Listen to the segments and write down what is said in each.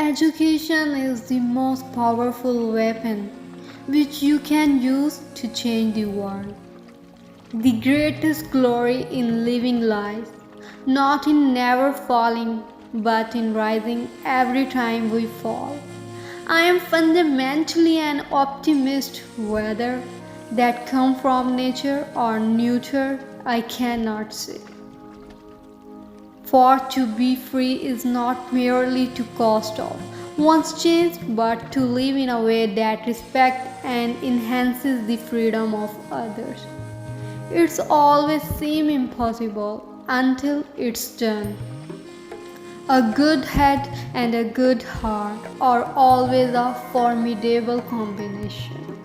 Education is the most powerful weapon which you can use to change the world. The greatest glory in living lies not in never falling but in rising every time we fall. I am fundamentally an optimist, whether that come from nature or nurture I cannot say. For to be free is not merely to cast off one's chains but to live in a way that respects and enhances the freedom of others. It's always seem impossible until it's done. A good head and a good heart are always a formidable combination.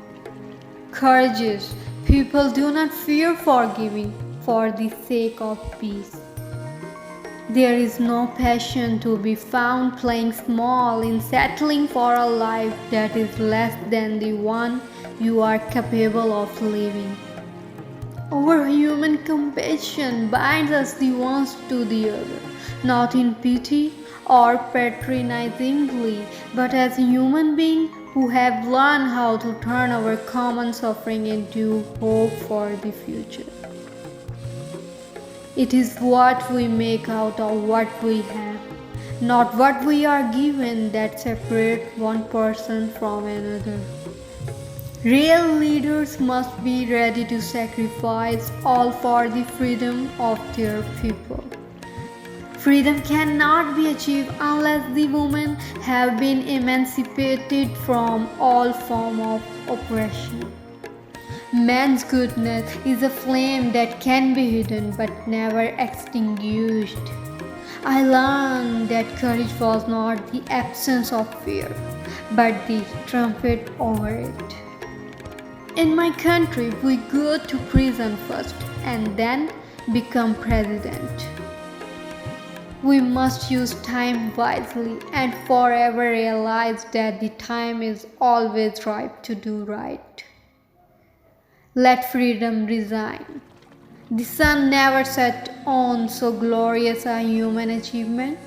Courageous people do not fear forgiving for the sake of peace. There is no passion to be found playing small in settling for a life that is less than the one you are capable of living. Our human compassion binds us the one to the other, not in pity or patronizingly, but as human beings who have learned how to turn our common suffering into hope for the future. It is what we make out of what we have, not what we are given, that separate one person from another. Real leaders must be ready to sacrifice all for the freedom of their people. Freedom cannot be achieved unless the women have been emancipated from all form of oppression. Man's goodness is a flame that can be hidden but never extinguished. I learned that courage was not the absence of fear, but the trumpet over it. In my country, we go to prison first and then become president. We must use time wisely and forever realize that the time is always ripe to do right. Let freedom resign. The sun never set on so glorious a human achievement.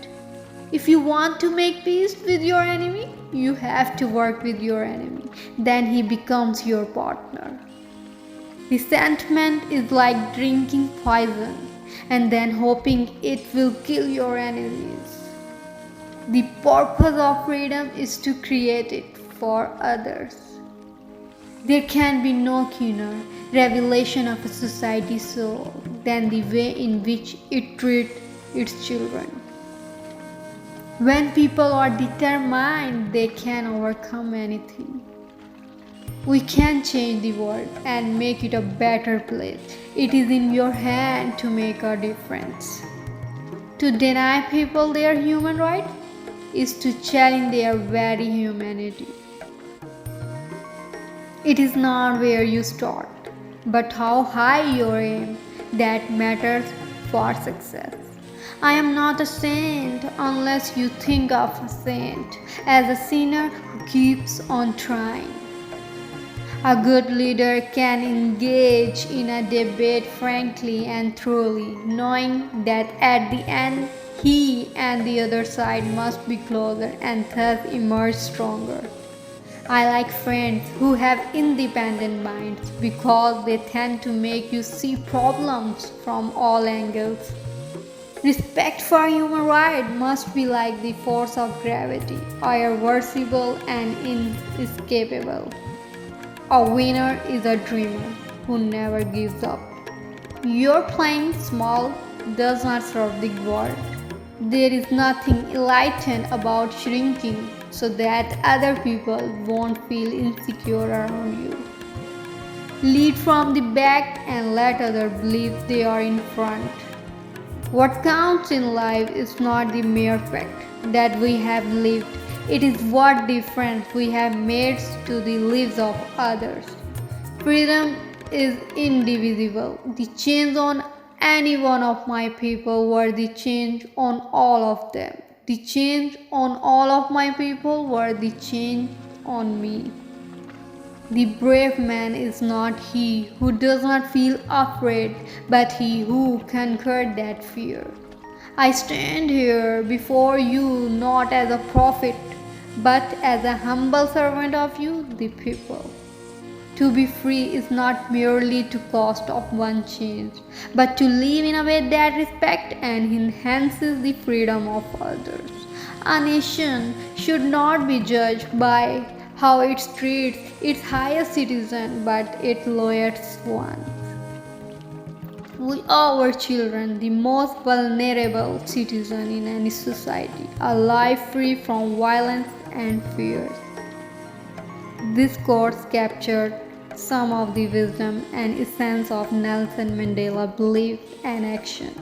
If you want to make peace with your enemy, you have to work with your enemy. Then he becomes your partner. Resentment is like drinking poison and then hoping it will kill your enemies. The purpose of freedom is to create it for others. There can be no keener revelation of a society's soul than the way in which it treats its children. When people are determined, they can overcome anything. We can change the world and make it a better place. It is in your hand to make a difference. To deny people their human rights is to challenge their very humanity. It is not where you start, but how high you aim that matters for success. I am not a saint unless you think of a saint as a sinner who keeps on trying. A good leader can engage in a debate frankly and truly, knowing that at the end he and the other side must be closer and thus emerge stronger. I like friends who have independent minds because they tend to make you see problems from all angles. Respect for human rights must be like the force of gravity, irreversible and inescapable. A winner is a dreamer who never gives up. Your playing small does not serve the world. There is nothing enlightened about shrinking so that other people won't feel insecure around you. Lead from the back and let others believe they are in front. What counts in life is not the mere fact that we have lived, it is what difference we have made to the lives of others. Freedom is indivisible. The change on any one of my people were the change on all of them. The change on all of my people were the change on me. The brave man is not he who does not feel afraid, but he who conquered that fear. I stand here before you not as a prophet but as a humble servant of you, the people. To be free is not merely to cost of one change, but to live in a way that respects and enhances the freedom of others. A nation should not be judged by how it treats its highest citizen, but its lowest one. We owe our children, the most vulnerable citizen in any society, a life free from violence and fear. This quote captured some of the wisdom and essence of Nelson Mandela belief and action.